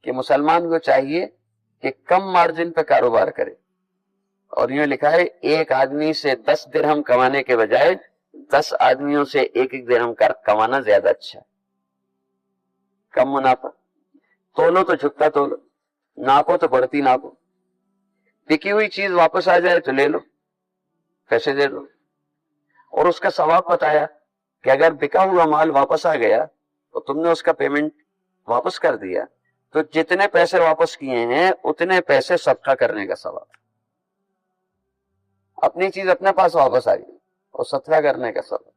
کہ مسلمان کو چاہیے کہ کم مارجن پہ کاروبار کرے. اور یوں لکھا ہے ایک آدمی سے 10 درہم کمانے کے بجائے 10 آدمیوں سے ایک درہم کمانا زیادہ اچھا ہے. کم منافع. تولو تو جھکتا تولو، ناپو تو بڑھتی ناپو. بکی ہوئی چیز واپس آ جائے تو لے لو، پیسے دے دو. اور اس کا ثواب بتایا کہ اگر بکا ہوا مال واپس آ گیا تو تم نے اس کا پیمنٹ واپس کر دیا تو جتنے پیسے واپس کیے ہیں اتنے پیسے صدقہ کرنے کا ثواب. اپنی چیز اپنے پاس واپس آ گئی اور صدقہ کرنے کا ثواب.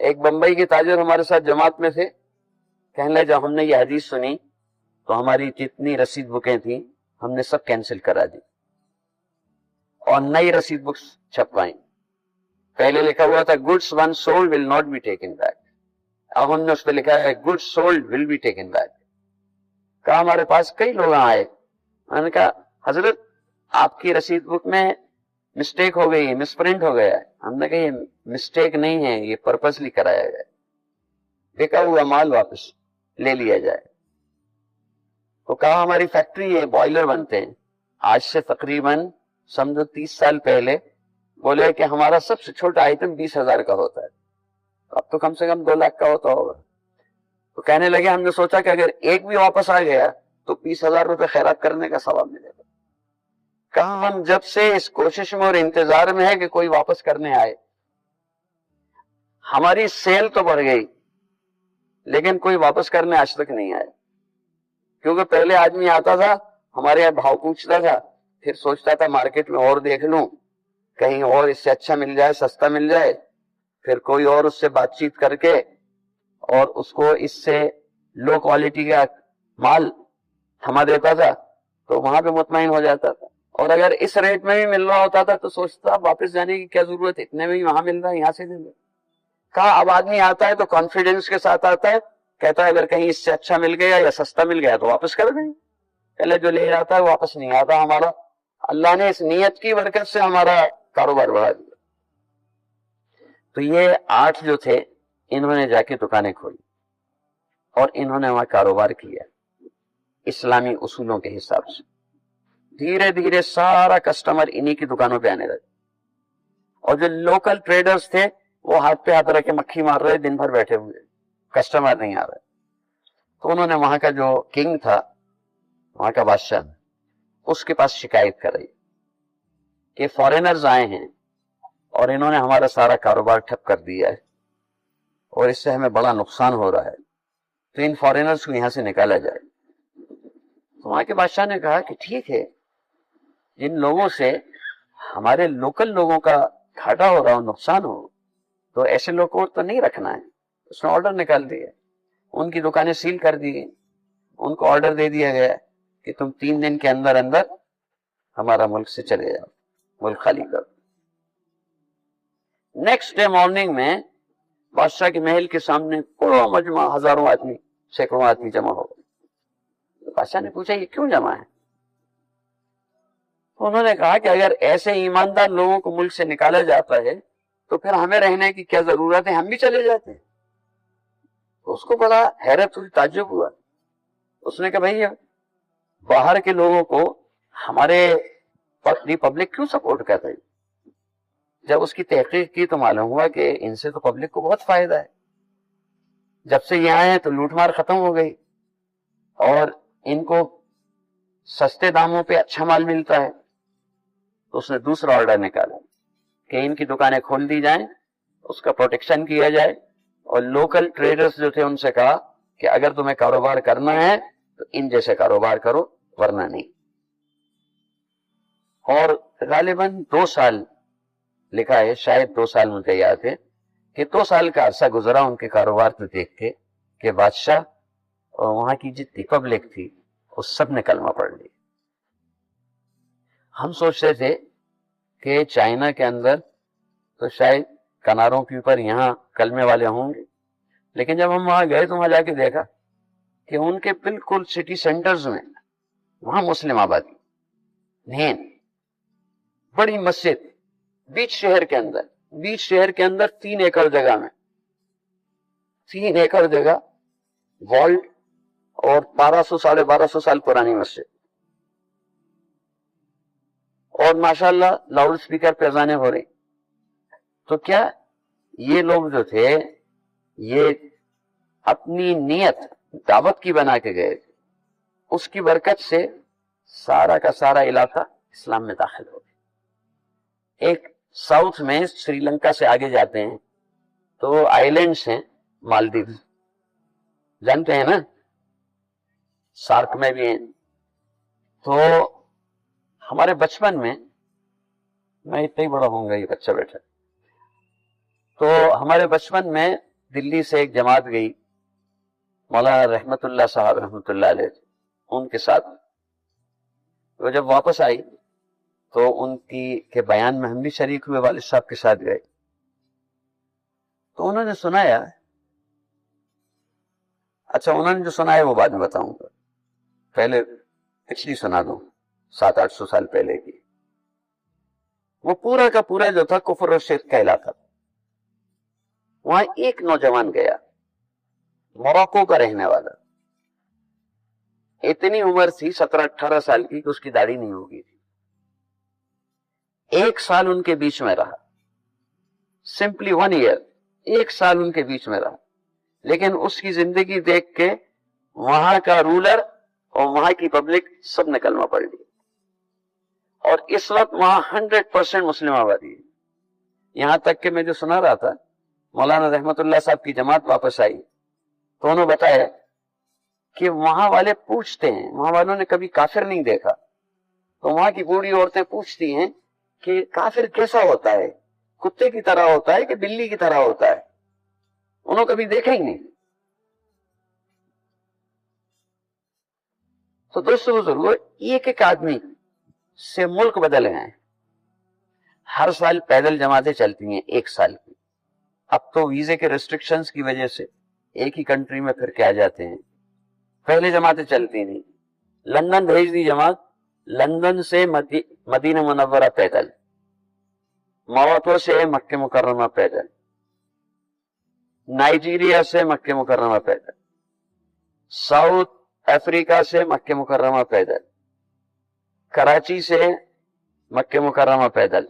ایک بمبئی کے تاجر ہمارے ساتھ جماعت میں تھے. کہنے لگے جب ہم نے یہ حدیث سنی تو ہماری جتنی رسید بکیں تھیں ہم نے سب کینسل کرا دی اور نئی رسید بکس چھپوائیں. پہلے لکھا ہوا تھا goods one sold will not be taken back. اب ہم نے اس پہ لکھا ہے goods sold will be taken back. کہا ہمارے پاس کئی لوگ آئے. میں نے کہا حضرت آپ کی رسید بک میں مسٹیک ہو گئی ہے، مس پرنٹ ہو گیا ہے. ہم نے کہا یہ مسٹیک نہیں ہے، یہ پرپسلی کرایا گیا ہے. بکا ہوا مال واپس لے لیا جائے. تو کہا ہماری فیکٹری ہے، بوائلر بنتے ہیں. آج سے تقریباً سمجھو 30 سال پہلے بولے کہ ہمارا سب سے چھوٹا آئٹم 20,000 کا ہوتا ہے. اب تو کم سے کم 2 لاکھ کا ہوتا ہوگا. تو کہنے لگے ہم نے سوچا کہ اگر ایک بھی واپس آ گیا تو 20,000 روپے خیرات کرنے کا ثواب ملے گا. کہا ہم جب سے اس کوشش میں اور انتظار میں ہے کہ کوئی واپس کرنے آئے. ہماری سیل تو بڑھ گئی لیکن کوئی واپس کرنے آج تک نہیں آئے. کیونکہ پہلے آدمی آتا تھا ہمارے یہاں بھاؤ پوچھتا تھا، پھر سوچتا تھا مارکیٹ میں اور دیکھ لوں کہیں اور اس سے اچھا مل جائے، سستا مل جائے. پھر کوئی اور اس سے بات چیت کر کے اور اس کو اس سے لو کوالٹی کا مال تھما دیتا تھا تو وہاں پہ مطمئن ہو جاتا تھا. اور اگر اس ریٹ میں بھی مل رہا ہوتا تھا تو سوچتا واپس جانے کی کیا ضرورت ہے، اتنے میں ہی وہاں مل رہا ہے یہاں سے لے لو. کہا اب آدمی آتا ہے تو کانفیڈنس کے ساتھ آتا ہے، کہتا ہے اگر کہیں اس سے اچھا مل گیا یا سستا مل گیا تو واپس کر دیں. پہلے جو لے جاتا ہے واپس نہیں آتا. ہمارا اللہ نے اس نیت کی برکت سے ہمارا کاروبار بڑھا دیا. تو یہ 8 جو تھے انہوں نے جا کے دکانیں کھولی اور انہوں نے وہاں کاروبار کیا اسلامی اصولوں کے حساب سے. دھیرے دھیرے سارا کسٹمر انہی کی دکانوں پہ آنے لگے. اور جو لوکل ٹریڈرز تھے وہ ہاتھ پہ ہاتھ رکھ کے مکھی مار رہے، دن بھر بیٹھے ہوئے، کسٹمر نہیں آ رہے. تو انہوں نے وہاں کا جو کنگ تھا، وہاں کا بادشاہ، اس کے پاس شکایت کرائی کہ فارینرز آئے ہیں اور انہوں نے ہمارا سارا کاروبار ٹھپ کر دیا ہے اور اس سے ہمیں بڑا نقصان ہو رہا ہے، تو ان فارینرز کو یہاں سے نکالا جائے. تو وہاں کے بادشاہ نے کہا کہ ٹھیک ہے، جن لوگوں سے ہمارے لوکل لوگوں کا گھاٹا ہو رہا ہو، نقصان ہو، تو ایسے لوگوں کو تو نہیں رکھنا ہے. اس نے آرڈر نکال دیا، ان کی دکانیں سیل کر دی گئی. ان کو آرڈر دے دیا گیا کہ تم 3 دن کے اندر اندر ہمارا ملک سے چلے جاؤ، ملک خالی کرو. نیکسٹ ڈے مارننگ میں بادشاہ کے محل کے سامنے پورا مجمع، ہزاروں آدمی، سینکڑوں آدمی جمع ہو گئے. بادشاہ نے پوچھا یہ کیوں جمع ہے؟ انہوں نے کہا کہ اگر ایسے ایماندار لوگوں کو ملک سے نکالا جاتا ہے تو پھر ہمیں رہنے کی کیا ضرورت ہے، ہم بھی چلے جاتے ہیں. اس کو بڑا حیرت ہوئی، تعجب ہوا. اس نے کہا بھائی باہر کے لوگوں کو ہمارے پبلک کیوں سپورٹ کر رہی؟ جب اس کی تحقیق کی تو معلوم ہوا کہ ان سے تو پبلک کو بہت فائدہ ہے. جب سے یہ آئے ہیں تو لوٹ مار ختم ہو گئی اور ان کو سستے داموں پہ اچھا مال ملتا ہے. تو اس نے دوسرا آرڈر نکالا کہ ان کی دکانیں کھول دی جائیں، اس کا پروٹیکشن کیا جائے. اور لوکل ٹریڈرز جو تھے ان سے کہا کہ اگر تمہیں کاروبار کرنا ہے تو ان جیسے کاروبار کرو، ورنہ نہیں. اور غالباً 2 سال لکھا ہے، شاید 2 سال مجھے یاد ہے کہ 2 سال کا عرصہ گزرا ان کے کاروبار کو دیکھ کے کہ بادشاہ اور وہاں کی جتنی پبلک تھی اس سب نے کلمہ پڑھ لیا. ہم سوچتے تھے کہ چائنا کے اندر تو شاید کناروں کے اوپر یہاں کلمے والے ہوں گے، لیکن جب ہم وہاں گئے تو وہاں جا کے دیکھا کہ ان کے بالکل سٹی سینٹرز میں وہاں مسلم آبادی، نیند، بڑی مسجد، بیچ شہر کے اندر 3 ایکڑ جگہ میں 3 ایکڑ جگہ والڈ اور 1200 ساڑھے 1200 سال پرانی مسجد، اور ماشاءاللہ لاؤڈ اسپیکر پہ اذانیں ہو رہی. تو کیا یہ لوگ جو تھے یہ اپنی نیت دعوت کی بنا کے گئے تھے، اس کی برکت سے سارا کا سارا علاقہ اسلام میں داخل ہو گیا. ایک ساؤتھ میں سری لنکا سے آگے جاتے ہیں تو آئی لینڈس ہیں، مالدیو جانتے ہیں نا، سارک میں بھی ہیں. تو ہمارے بچپن میں اتنا ہی بڑا ہوں گا، یہ بچہ بیٹھا، تو ہمارے بچپن میں دلی سے ایک جماعت گئی، مولانا رحمت اللہ صاحب رحمت اللہ علیہ، ان کے ساتھ. وہ جب واپس آئی تو ان کے بیان میں ہم بھی شریک ہوئے، والد صاحب کے ساتھ گئے. تو انہوں نے سنایا، اچھا انہوں نے جو سنایا وہ بعد میں بتاؤں گا، پہلے پچھلی سنا دوں 700-800 سال پہلے کی. وہ پورا کا پورا جو تھا کفر اور شرک کا علاقہ. وہاں ایک نوجوان گیا، موراکو کا رہنے والا، اتنی عمر تھی 17-18 سال کی کہ اس کی داڑھی نہیں ہوگی تھی. 1 سال ان کے بیچ میں رہا، سمپلی 1 ایئر، 1 سال ان کے بیچ میں رہا. لیکن اس کی زندگی دیکھ کے وہاں کا رولر اور وہاں کی پبلک سب نے کلمہ پڑھ لیا، اور اس وقت وہاں 100% مسلم آبادی ہے. یہاں تک کہ میں جو سنا رہا تھا، مولانا رحمت اللہ صاحب کی جماعت واپس آئی تو انہوں نے بتایا کہ وہاں والے پوچھتے ہیں، وہاں والوں نے کبھی کافر نہیں دیکھا، تو وہاں کی بوڑھی عورتیں پوچھتی ہیں کہ کافر کیسا ہوتا ہے، کتے کی طرح ہوتا ہے کہ بلی کی طرح ہوتا ہے؟ انہوں نے کبھی دیکھا ہی نہیں. تو دوستو بزرگو، ایک آدمی سے ملک بدل گئے ہیں. ہر سال پیدل جماعتیں چلتی ہیں 1 سال کی. اب تو ویزے کے ریسٹرکشنز کی وجہ سے ایک ہی کنٹری میں پھر کے آ جاتے ہیں. پہلے جماعتیں چلتی نہیں. لندن بھیج دی جماعت، لندن سے مدینہ منورہ پیدل، موراکو سے مکہ مکرمہ پیدل، نائجیریا سے مکہ مکرمہ پیدل، ساؤتھ افریقہ سے مکہ مکرمہ پیدل، کراچی سے مکہ مکرمہ پیدل.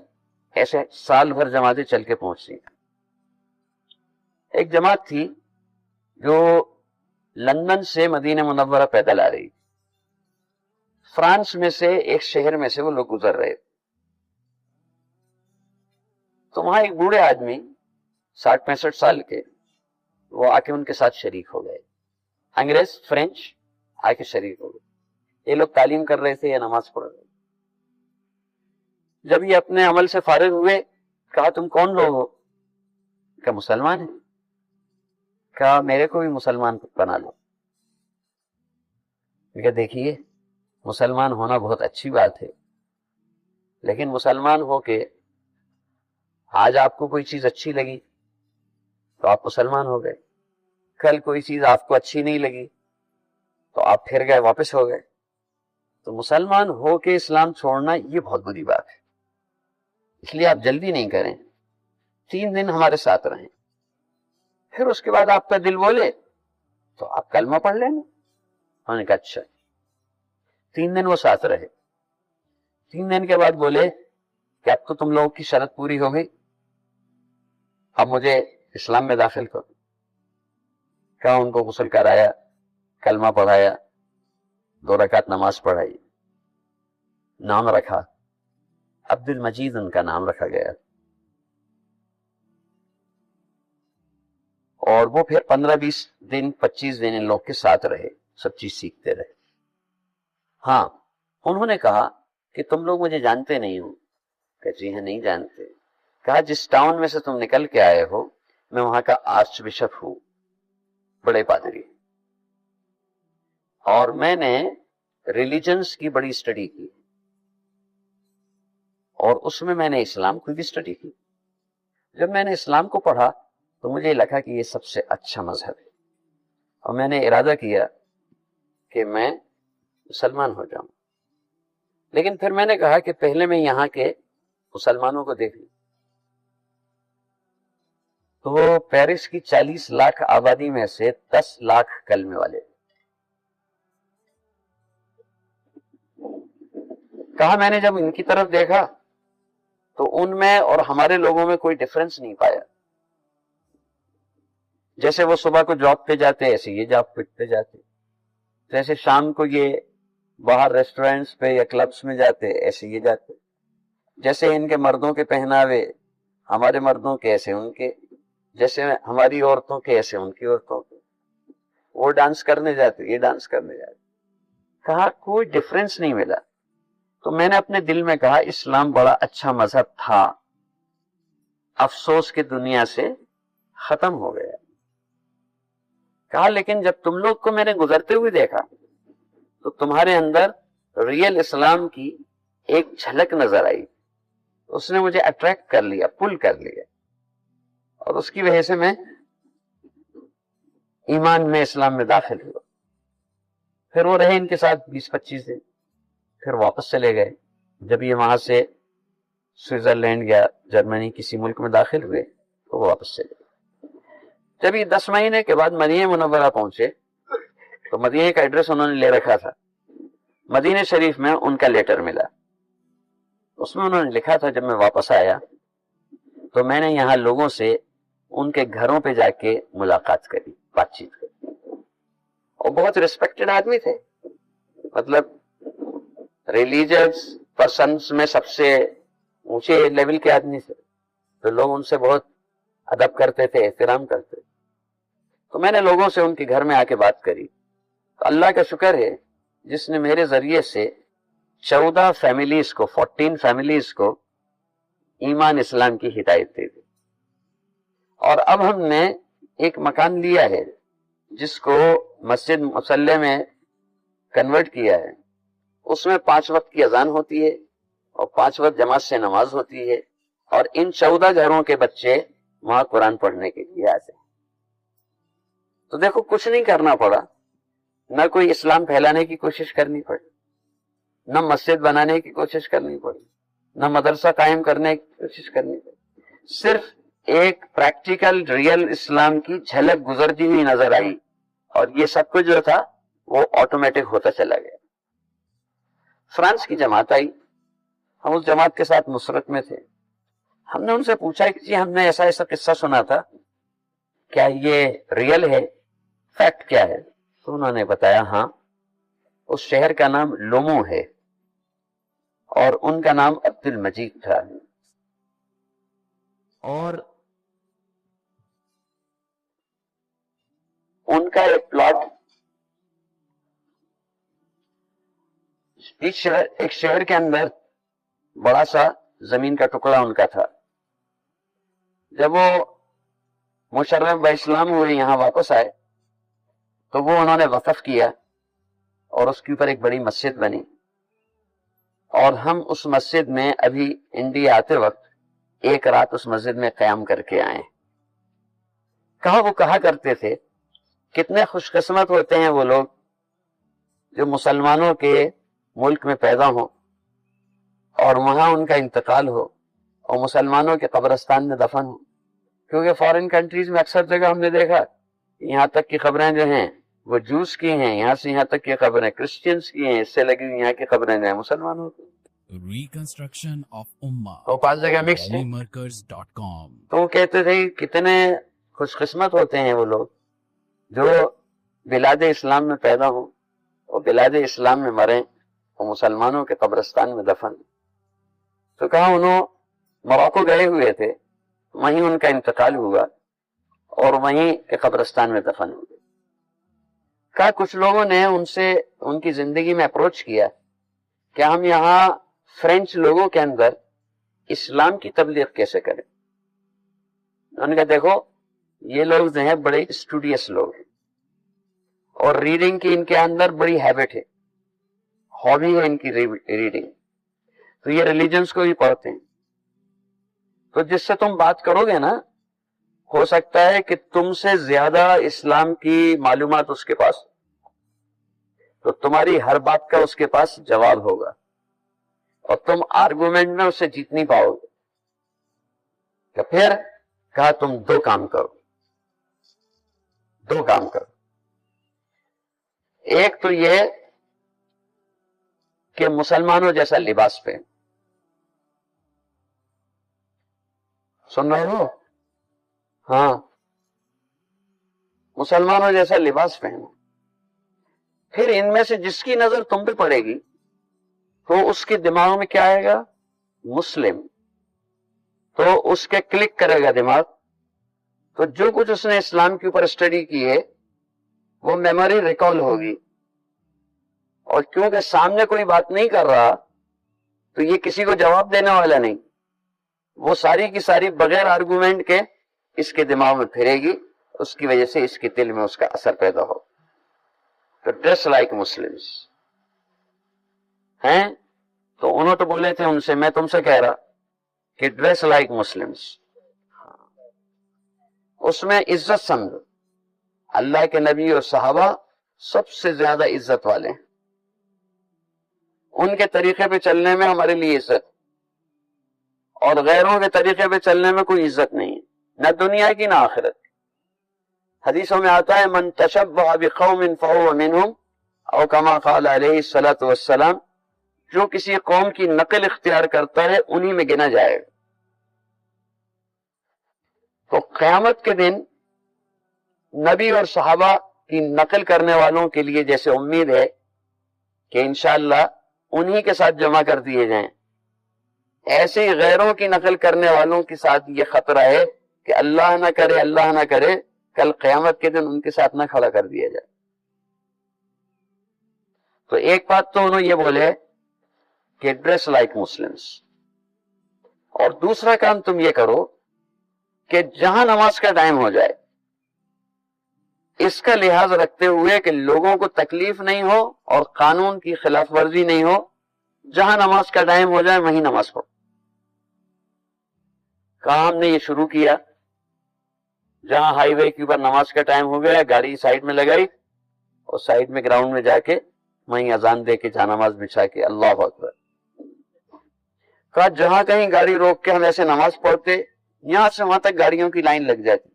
ایسے سال بھر جماعتیں چل کے پہنچتی. ایک جماعت تھی جو لندن سے مدینہ منورہ پیدل آ رہی، فرانس میں سے ایک شہر میں سے وہ لوگ گزر رہے. تو وہاں ایک بوڑھے آدمی 60-65 سال کے، وہ آ کے ان کے ساتھ شریک ہو گئے. انگریز فرینچ آ کے شریک ہو گئے. یہ لوگ تعلیم کر رہے تھے یا نماز پڑھ رہے تھے. جب یہ اپنے عمل سے فارغ ہوئے، کہا تم کون لوگ ہو؟ کہا مسلمان ہیں. کہا میرے کو بھی مسلمان بنا لو. کہ دیکھیے مسلمان ہونا بہت اچھی بات ہے، لیکن مسلمان ہو کے آج آپ کو کوئی چیز اچھی لگی تو آپ مسلمان ہو گئے، کل کوئی چیز آپ کو اچھی نہیں لگی تو آپ پھر گئے، واپس ہو گئے. تو مسلمان ہو کے اسلام چھوڑنا یہ بہت بری بات ہے. اس لیے آپ جلدی نہیں کریں، 3 دن ہمارے ساتھ رہیں، پھر اس کے بعد آپ کا دل بولے تو آپ کلمہ پڑھ لینا. انہوں نے کہا اچھا. 3 دن وہ ساتھ رہے. 3 دن کے بعد بولے کہ اب تو تم لوگوں کی شرط پوری ہو گئی، اب مجھے اسلام میں داخل کرو. کہا ان کو غسل کرایا، کلمہ پڑھایا، 2 رکعت نماز پڑھائی، نام رکھا، عبد المجید ان کا نام رکھا گیا. اور وہ پھر 15-20 دن 25 دن ان لوگ کے ساتھ رہے، سب چیز سیکھتے رہے. ہاں انہوں نے کہا کہ تم لوگ مجھے جانتے نہیں ہو؟ کہ جی ہاں نہیں جانتے. کہا جس ٹاؤن میں سے تم نکل کے آئے ہو میں وہاں کا آرچ بشپ ہوں، بڑے پادری، اور میں نے ریلیجنز کی بڑی اسٹڈی کی، اور اس میں میں نے اسلام کی بھی اسٹڈی کی. جب میں نے اسلام کو پڑھا تو مجھے لگا کہ یہ سب سے اچھا مذہب ہے، اور میں نے ارادہ کیا کہ میں مسلمان ہو جاؤں. لیکن پھر میں نے کہا کہ پہلے میں یہاں کے مسلمانوں کو دیکھ لوں. تو پیرس کی 40 لاکھ آبادی میں سے 10 لاکھ کلمے والے، کہا میں نے جب ان کی طرف دیکھا تو ان میں اور ہمارے لوگوں میں کوئی ڈفرنس نہیں پایا. جیسے وہ صبح کو جاب پہ جاتے ایسے یہ جاب پہ جاتے، جیسے شام کو یہ باہر ریسٹورینٹس پہ یا کلبس میں جاتے ایسے یہ جاتے، جیسے ان کے مردوں کے پہناوے ہمارے مردوں کے ایسے ان کے، جیسے ہماری عورتوں کے ایسے ان کی عورتوں کے. وہ ڈانس کرنے جاتے یہ ڈانس کرنے جاتے. کہا کوئی ڈفرنس نہیں ملا. تو میں نے اپنے دل میں کہا اسلام بڑا اچھا مذہب تھا، افسوس کی دنیا سے ختم ہو گیا. کہا لیکن جب تم لوگ کو میں نے گزرتے ہوئے دیکھا تو تمہارے اندر ریئل اسلام کی ایک جھلک نظر آئی. اس نے مجھے اٹریکٹ کر لیا، پل کر لیا، اور اس کی وجہ سے میں ایمان میں اسلام میں داخل ہوا. پھر وہ رہے ان کے ساتھ 20-25 دن، پھر واپس چلے گئے. جب یہ وہاں سے سوئٹزرلینڈ یا جرمنی کسی ملک میں داخل ہوئے تو وہ واپس چلے گئے. جب یہ 10 مہینے کے بعد مدینہ منورہ پہنچے تو مدینہ کا ایڈریس انہوں نے لے رکھا تھا. مدینہ شریف میں ان کا لیٹر ملا، اس میں انہوں نے لکھا تھا جب میں واپس آیا تو میں نے یہاں لوگوں سے ان کے گھروں پہ جا کے ملاقات کری، بات چیت کری، اور بہت ریسپیکٹڈ آدمی تھے. مطلب ریلیجیس پرسنس میں سب سے اونچے لیول کے آدمی تھے، تو لوگ ان سے بہت ادب کرتے تھے، احترام کرتے. تو میں نے لوگوں سے ان کے گھر میں آ کے بات کری. تو اللہ کا شکر ہے جس نے میرے ذریعے سے 14 فیملیز کو ایمان اسلام کی ہدایت دے دی. اور اب ہم نے ایک مکان لیا ہے جس کو مسجد مصلی میں کنورٹ کیا ہے. اس میں 5 وقت کی اذان ہوتی ہے اور 5 وقت جماعت سے نماز ہوتی ہے، اور ان 14 گھروں کے بچے وہاں قرآن پڑھنے کے لیے آتے ہیں. تو دیکھو کچھ نہیں کرنا پڑا، نہ کوئی اسلام پھیلانے کی کوشش کرنی پڑی، نہ مسجد بنانے کی کوشش کرنی پڑی، نہ مدرسہ قائم کرنے کی کوشش کرنی پڑی. صرف ایک پریکٹیکل ریئل اسلام کی جھلک گزرتی ہوئی نظر آئی، اور یہ سب کچھ جو تھا وہ آٹومیٹک ہوتا چلا گیا. فرانس کی جماعت آئی، ہم اس جماعت کے ساتھ نصرت میں تھے. ہم نے ان سے پوچھا کہ جی ہم نے ایسا ایسا قصہ سنا تھا، کیا یہ ریئل ہے، فیکٹ کیا ہے؟ تو انہوں نے بتایا ہاں اس شہر کا نام لومو ہے اور ان کا نام عبد المجید تھا، اور ان کا ایک پلاٹ ایک شہر کے اندر بڑا سا زمین کا ٹکڑا ان کا تھا. جب وہ مشرف اسلام ہوئے یہاں واپس آئے تو وہ انہوں نے وقف کیا اور اس کے اوپر ایک بڑی مسجد بنی. اور ہم اس مسجد میں ابھی انڈیا آتے وقت ایک رات اس مسجد میں قیام کر کے آئے. وہ کہا کرتے تھے کتنے خوش قسمت ہوتے ہیں وہ لوگ جو مسلمانوں کے ملک میں پیدا ہوں اور وہاں ان کا انتقال ہو اور مسلمانوں کے قبرستان میں دفن ہو. کیونکہ فارن کنٹریز میں اکثر جگہ ہم نے دیکھا یہاں تک کی خبریں جو ہیں وہ جوس کی ہیں، یہاں سے یہاں تک کی خبریں کرسچنس کی ہیں، اس سے لگی یہاں کی خبریں جو ہیں مسلمانوں کی. ریکنسٹرکشن آف امہ تو 5 جگہ مکس ہیں. تو وہ کہتے تھے کتنے خوش قسمت ہوتے ہیں وہ لوگ جو بلاد اسلام میں پیدا ہوں اور بلاد اسلام میں مریں اور مسلمانوں کے قبرستان میں دفن. تو کہا انہوں موراکو گئے ہوئے تھے، وہیں ان کا انتقال ہوا اور وہیں کے قبرستان میں دفن ہو گئے. کہا کچھ لوگوں نے ان سے ان کی زندگی میں اپروچ کیا کہ ہم یہاں فرینچ لوگوں کے اندر اسلام کی تبلیغ کیسے کریں. انہوں نے کہا دیکھو یہ لوگ جو ہیں بڑے اسٹوڈیس لوگ ہیں اور ریڈنگ کی ان کے اندر بڑی ہیبٹ ہے، ہابی ہے ان کی ریڈنگ. تو یہ ریلیجنس کو بھی پڑھتے ہیں. تو جس سے تم بات کرو گے نا ہو سکتا ہے کہ تم سے زیادہ اسلام کی معلومات اس کے پاس، تو تمہاری ہر بات کا اس کے پاس جواب ہوگا اور تم آرگومنٹ میں اسے جیت نہیں پاؤ گے. کہ پھر کہا تم 2 کام کرو. ایک تو یہ کہ مسلمانوں جیسا لباس پہن. سن رہے ہو؟ ہاں، مسلمانوں جیسا لباس پہنو. پھر ان میں سے جس کی نظر تم پہ پڑے گی تو اس کے دماغ میں کیا آئے گا؟ مسلم. تو اس کے کلک کرے گا دماغ. تو جو کچھ اس نے اسلام کے اوپر اسٹڈی کی ہے وہ میموری ریکال ہوگی. اور کیونکہ سامنے کوئی بات نہیں کر رہا تو یہ کسی کو جواب دینے والا نہیں. وہ ساری کی ساری بغیر آرگومنٹ کے اس کے دماغ میں پھرے گی. اس کی وجہ سے اس کے دل میں اس کا اثر پیدا ہو. تو ڈریس لائک مسلمس ہیں. تو انہوں تو بولے تھے ان سے، میں تم سے کہہ رہا کہ ڈریس لائک مسلمس. اس میں عزت سمجھ. اللہ کے نبی اور صحابہ سب سے زیادہ عزت والے ہیں. ان کے طریقے پہ چلنے میں ہمارے لیے عزت، اور غیروں کے طریقے پہ چلنے میں کوئی عزت نہیں ہے، نہ دنیا کی نہ آخرت. حدیثوں میں آتا ہے من تشبہ بقوم فہو منہم، او کما قال علیہ الصلوۃ والسلام، جو کسی قوم کی نقل اختیار کرتا ہے انہی میں گنا جائے گا. تو قیامت کے دن نبی اور صحابہ کی نقل کرنے والوں کے لیے جیسے امید ہے کہ انشاءاللہ انہی کے ساتھ جمع کر دیے جائیں، ایسے ہی غیروں کی نقل کرنے والوں کے ساتھ یہ خطرہ ہے کہ اللہ نہ کرے کل قیامت کے دن ان کے ساتھ نہ کھڑا کر دیا جائے. تو ایک بات تو انہوں یہ بولے کہ ڈریس لائک مسلمس، اور دوسرا کام تم یہ کرو کہ جہاں نماز کا ٹائم ہو جائے اس کا لحاظ رکھتے ہوئے کہ لوگوں کو تکلیف نہیں ہو اور قانون کی خلاف ورزی نہیں ہو، جہاں نماز کا ٹائم ہو جائے وہیں نماز پڑھو. کام نے یہ شروع کیا، جہاں ہائی وے کے اوپر نماز کا ٹائم ہو گیا گاڑی سائڈ میں لگائی اور سائڈ میں گراؤنڈ میں جا کے وہیں اذان دے کے جہاں نماز بچھا کے اللہ اکبر. کہا جہاں کہیں گاڑی روک کے ہم ایسے نماز پڑھتے یہاں سے وہاں تک گاڑیوں کی لائن لگ جاتی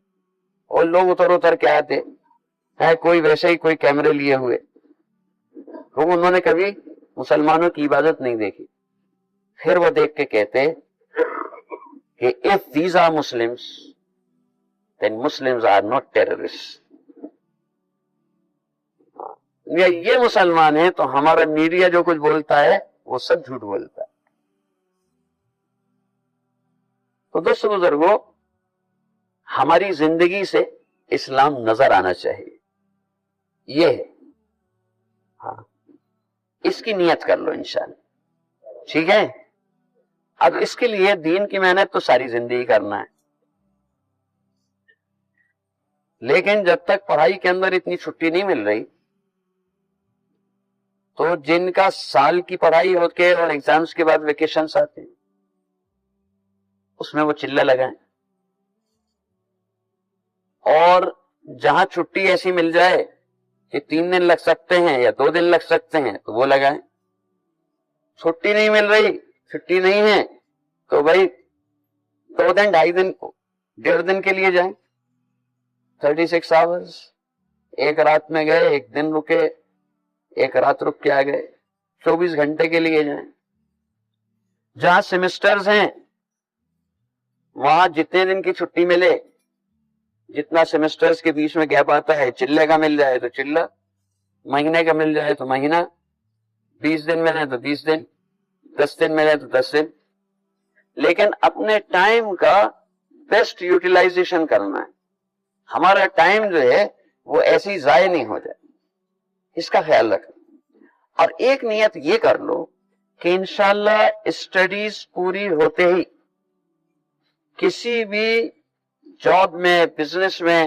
اور لوگ اتر کے آتے ہے، کوئی ویسے ہی کوئی کیمرے لیے ہوئے. تو انہوں نے کبھی مسلمانوں کی عبادت نہیں دیکھی. پھر وہ دیکھ کے کہتے کہ if these are Muslims then Muslims are not terrorists. یہ مسلمان ہیں تو ہمارا میڈیا جو کچھ بولتا ہے وہ سب جھوٹ بولتا ہے. تو دوستو بزرگوں، ہماری زندگی سے اسلام نظر آنا چاہیے. یہ ہے، ہاں، اس کی نیت کر لو انشاءاللہ. ٹھیک ہے؟ اب اس کے لیے دین کی محنت تو ساری زندگی کرنا ہے، لیکن جب تک پڑھائی کے اندر اتنی چھٹی نہیں مل رہی تو جن کا سال کی پڑھائی ہو کے اور ایگزامز کے بعد ویکیشنز آتے ہیں اس میں وہ چلہ لگائیں، اور جہاں چھٹی ایسی مل جائے کہ 3 دن لگ سکتے ہیں یا 2 دن لگ سکتے ہیں تو وہ لگائیں. چھٹی نہیں مل رہی، چھٹی نہیں ہے تو بھائی 2 دن 2.5 دن 1.5 دن کے لیے جائیں. 36 آورز، ایک رات میں گئے، ایک دن رکے، ایک رات رک کے آ گئے، 24 گھنٹے کے لیے جائیں. جہاں سیمسٹرز ہیں وہاں جتنے دن کی چھٹی ملے، جتنا سیمسٹرز کے بیچ میں گیپ آتا ہے، چلے کا مل جائے تو چلہ، مہینے کا مل جائے تو مہینہ، 20 دن ملے تو 20 دن، 10 دن ملے تو 10 دن. لیکن اپنے ٹائم کا بیسٹ یوٹیلائزیشن کرنا ہے. ہمارا ٹائم جو ہے وہ ایسی ضائع نہیں ہو جائے، اس کا خیال رکھنا. اور ایک نیت یہ کر لو کہ انشاءاللہ اسٹڈیز پوری ہوتے ہی کسی بھی جاب میں، بزنس میں،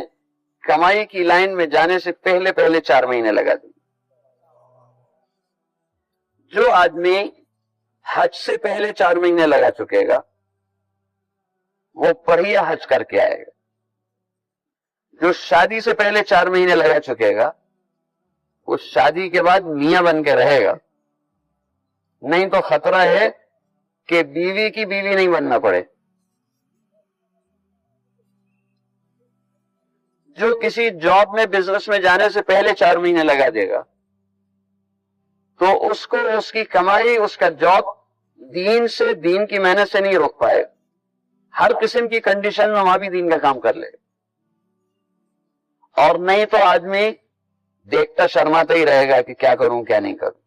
کمائی کی لائن میں جانے سے پہلے 4 مہینے لگا دیں. جو آدمی حج سے پہلے 4 مہینے لگا چکے گا وہ پڑھیا حج کر کے آئے گا. جو شادی سے پہلے 4 مہینے لگا چکے گا وہ شادی کے بعد میاں بن کے رہے گا. نہیں تو خطرہ ہے کہ بیوی کی بیوی نہیں بننا پڑے. جو کسی جاب میں، بزنس میں جانے سے پہلے 4 مہینے لگا دے گا تو اس کو اس کی کمائی، اس کا جاب دین سے، دین کی محنت سے نہیں روک پائے. ہر قسم کی کنڈیشن میں وہاں بھی دین کا کام کر لے. اور نہیں تو آدمی دیکھتا شرماتا ہی رہے گا کہ کیا کروں کیا نہیں کروں،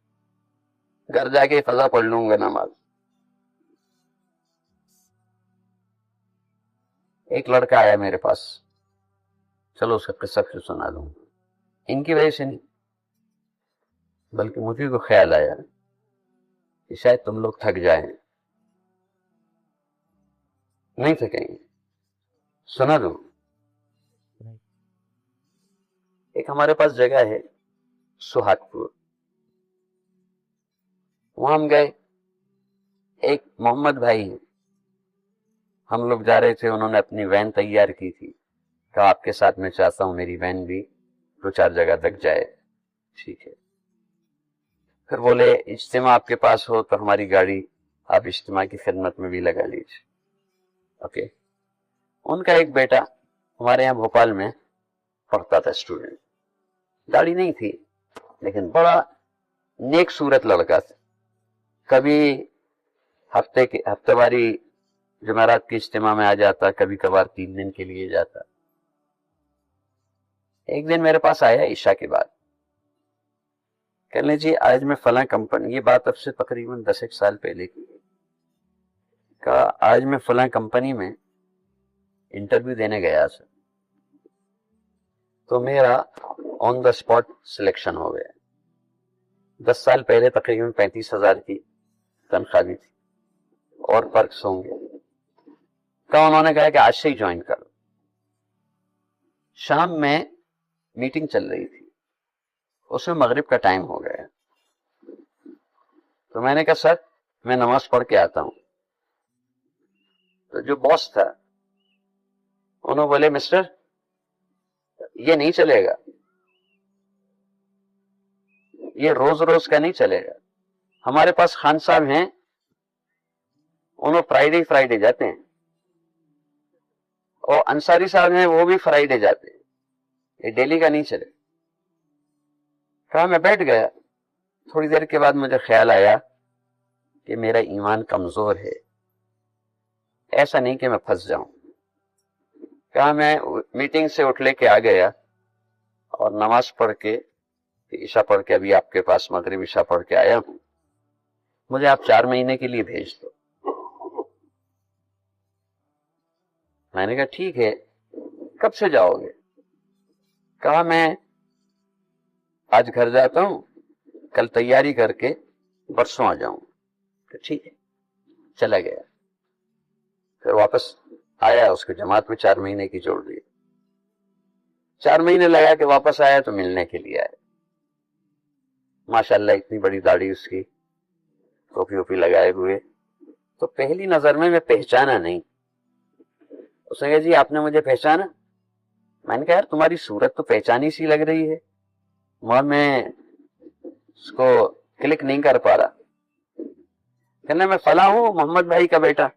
گھر جا کے فضا پڑھ لوں گا نماز. ایک لڑکا آیا میرے پاس، چلو اس کا قصہ پھر سنا دوں. ان کی وجہ سے نہیں، بلکہ مجھے کو خیال آیا کہ شاید تم لوگ تھک جائیں. نہیں تھکیں گے، سنا دوں. ایک ہمارے پاس جگہ ہے سہاگ پور، وہاں ہم گئے. ایک محمد بھائی ہیں، ہم لوگ جا رہے تھے، انہوں نے اپنی وین تیار کی تھی، کہا آپ کے ساتھ میں چاہتا ہوں میری وین بھی 2-4 جگہ تک جائے. ٹھیک ہے. پھر بولے اجتماع آپ کے پاس ہو تو ہماری گاڑی آپ اجتماع کی خدمت میں بھی لگا لیجیے. اوکے. ان کا ایک بیٹا ہمارے یہاں بھوپال میں پڑھتا تھا، اسٹوڈنٹ. گاڑی نہیں تھی لیکن بڑا نیک صورت لڑکا تھا. کبھی ہفتے واری جمعرات کے اجتماع میں آ جاتا، کبھی کبھار 3 دن کے لیے جاتا. ایک دن میرے پاس آیا عشاء کے بعد، کہنے جی آج میں فلاں کمپنی، یہ بات اب سے تقریباً 10 سال پہلے کی، کہا آج میں فلاں کمپنی میں انٹرویو دینے گیا تھا تو میرا آن دا اسپاٹ سلیکشن ہو گیا. 10 سال پہلے تقریباً 35,000 کی تنخواہ بھی تھی اور پرکس ہوں گے. کہا انہوں نے کہا کہ آج سے ہی جوائن کرو. شام میں میٹنگ چل رہی تھی، اس میں مغرب کا ٹائم ہو گیا. تو میں نے کہا سر میں نماز پڑھ کے آتا ہوں. تو جو باس تھا انہوں بولے مسٹر یہ نہیں چلے گا، یہ روز روز کا نہیں چلے گا. ہمارے پاس خان صاحب ہیں، انہوں فرائیڈے جاتے ہیں، اور انصاری صاحب ہیں وہ بھی فرائیڈے جاتے ہیں، یہ ڈیلی کا نہیں چلے. کہا میں بیٹھ گیا. تھوڑی دیر کے بعد مجھے خیال آیا کہ میرا ایمان کمزور ہے، ایسا نہیں کہ میں پھنس جاؤں. کہا میں میٹنگ سے اٹھ لے کے آ گیا اور نماز پڑھ کے عشاء پڑھ کے ابھی آپ کے پاس مغرب عشاء پڑھ کے آیا ہوں، مجھے آپ 4 مہینے کے لیے بھیج دو. میں نے کہا ٹھیک ہے، کب سے جاؤ گے؟ کہا میں آج گھر جاتا ہوں، کل تیاری کر کے برسوں آ جاؤں. ٹھیک ہے. چلا گیا. پھر واپس آیا، اس کو جماعت میں 4 مہینے کی جوڑ دی. 4 مہینے لگا کہ واپس آیا تو ملنے کے لیے آیا. ماشاءاللہ اتنی بڑی داڑھی اس کی، ٹوپی ووپی لگائے ہوئے. تو پہلی نظر میں پہچانا نہیں. اس نے کہا جی آپ نے مجھے پہچانا؟ میں نے کہا یار تمہاری صورت تو پہچانی سی لگ رہی ہے، مگر میں اس کو کلک نہیں کر پا رہا. کہنا میں فلاں ہوں، محمد بھائی کا بیٹا.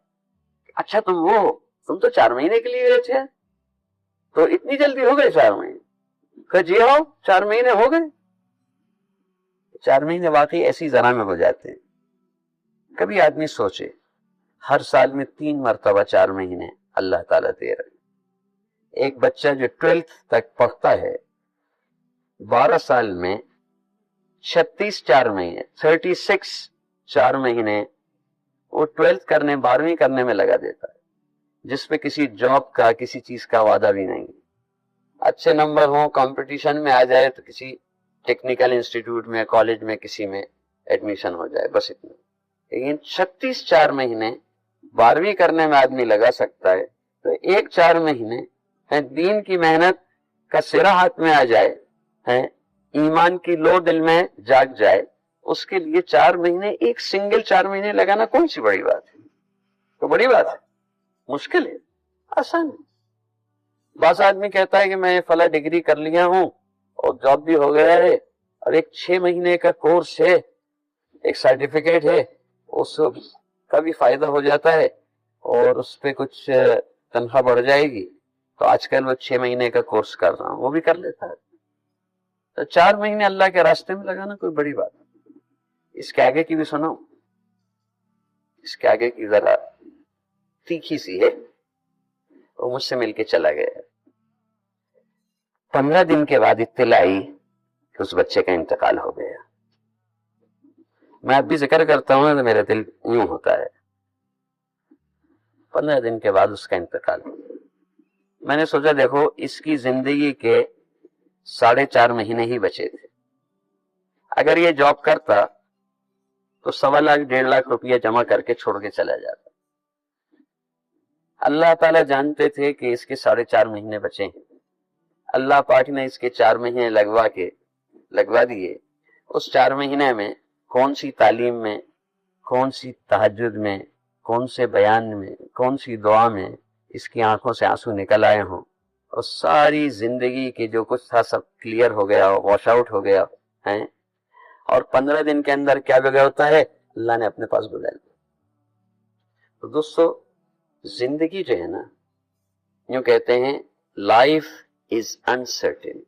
اچھا تم تو 4 مہینے کے لیے گئے تھے، تو اتنی جلدی ہو گئے 4 مہینے؟ کہ جی ہو 4 مہینے ہو گئے. 4 مہینے واقعی ایسی ذرا میں ہو جاتے ہیں. کبھی آدمی سوچے ہر سال میں 3 مرتبہ 4 مہینے اللہ تعالیٰ دے رہے. ایک بچہ جو 12th تک پڑھتا ہے 12 سال میں 36 4 مہینے 36 4 مہینے وہ 12th کرنے 12ویں کرنے میں لگا دیتا ہے، جس پہ کسی جاب کا کسی چیز کا وعدہ بھی نہیں. اچھے نمبر ہوں، کمپٹیشن میں آ جائے تو کسی ٹیکنیکل انسٹیٹیوٹ میں، کالج میں کسی میں ایڈمیشن ہو جائے، بس اتنا. لیکن 36 4 مہینے 12ویں کرنے میں آدمی لگا سکتا ہے، تو ایک 4 مہینے دین کی محنت کا سرا ہاتھ میں آ جائے، ایمان کی لو دل میں جاگ جائے، اس کے لیے 4 مہینے، ایک سنگل 4 مہینے لگانا کون سی بڑی بات ہے؟ تو بڑی بات ہے؟ مشکل ہے؟ آسان ہے. بعض آدمی کہتا ہے کہ میں فلاں ڈگری کر لیا ہوں اور جاب بھی ہو گیا ہے، اور ایک 6 مہینے کا کورس ہے، ایک سرٹیفکیٹ ہے، اس کا بھی فائدہ ہو جاتا ہے اور اس پہ کچھ تنخواہ بڑھ جائے گی. تو آج کل وہ 6 مہینے کا کورس کر رہا ہوں، وہ بھی کر لیتا ہے. تو 4 مہینے اللہ کے راستے میں لگانا کوئی بڑی بات ہے. اس کے آگے کی بھی سنو، اس کے آگے کی ذرا تیکھی سی ہے. وہ مجھ سے مل کے چلا گیا. 15 دن کے بعد اطلاع آئی کہ اس بچے کا انتقال ہو گیا. میں اب بھی ذکر کرتا ہوں تو میرا دل یوں ہوتا ہے. 15 دن کے بعد اس کا انتقال ہو گیا. میں نے سوچا دیکھو اس کی زندگی کے 4.5 مہینے ہی بچے تھے. اگر یہ جاب کرتا تو 1.25 لاکھ 1.5 لاکھ روپیہ جمع کر کے چھوڑ کے چلا جاتا. اللہ تعالیٰ جانتے تھے کہ اس کے 4.5 مہینے بچے ہیں. اللہ پاک نے اس کے 4 مہینے لگوا دیے. اس 4 مہینے میں کون سی تعلیم میں، کون سی تہجد میں، کون سے بیان میں، کون سی دعا میں اس کی آنکھوں سے آنسو نکل آئے ہوں، اور ساری زندگی کے جو کچھ تھا سب کلیئر ہو گیا، واش آؤٹ ہو گیا ہے. اور 15 دن کے اندر کیا بگڑ ہوتا ہے، اللہ نے اپنے پاس بلا لیا. تو دوستو زندگی جو ہے نا، یوں کہتے ہیں لائف از انسرٹن.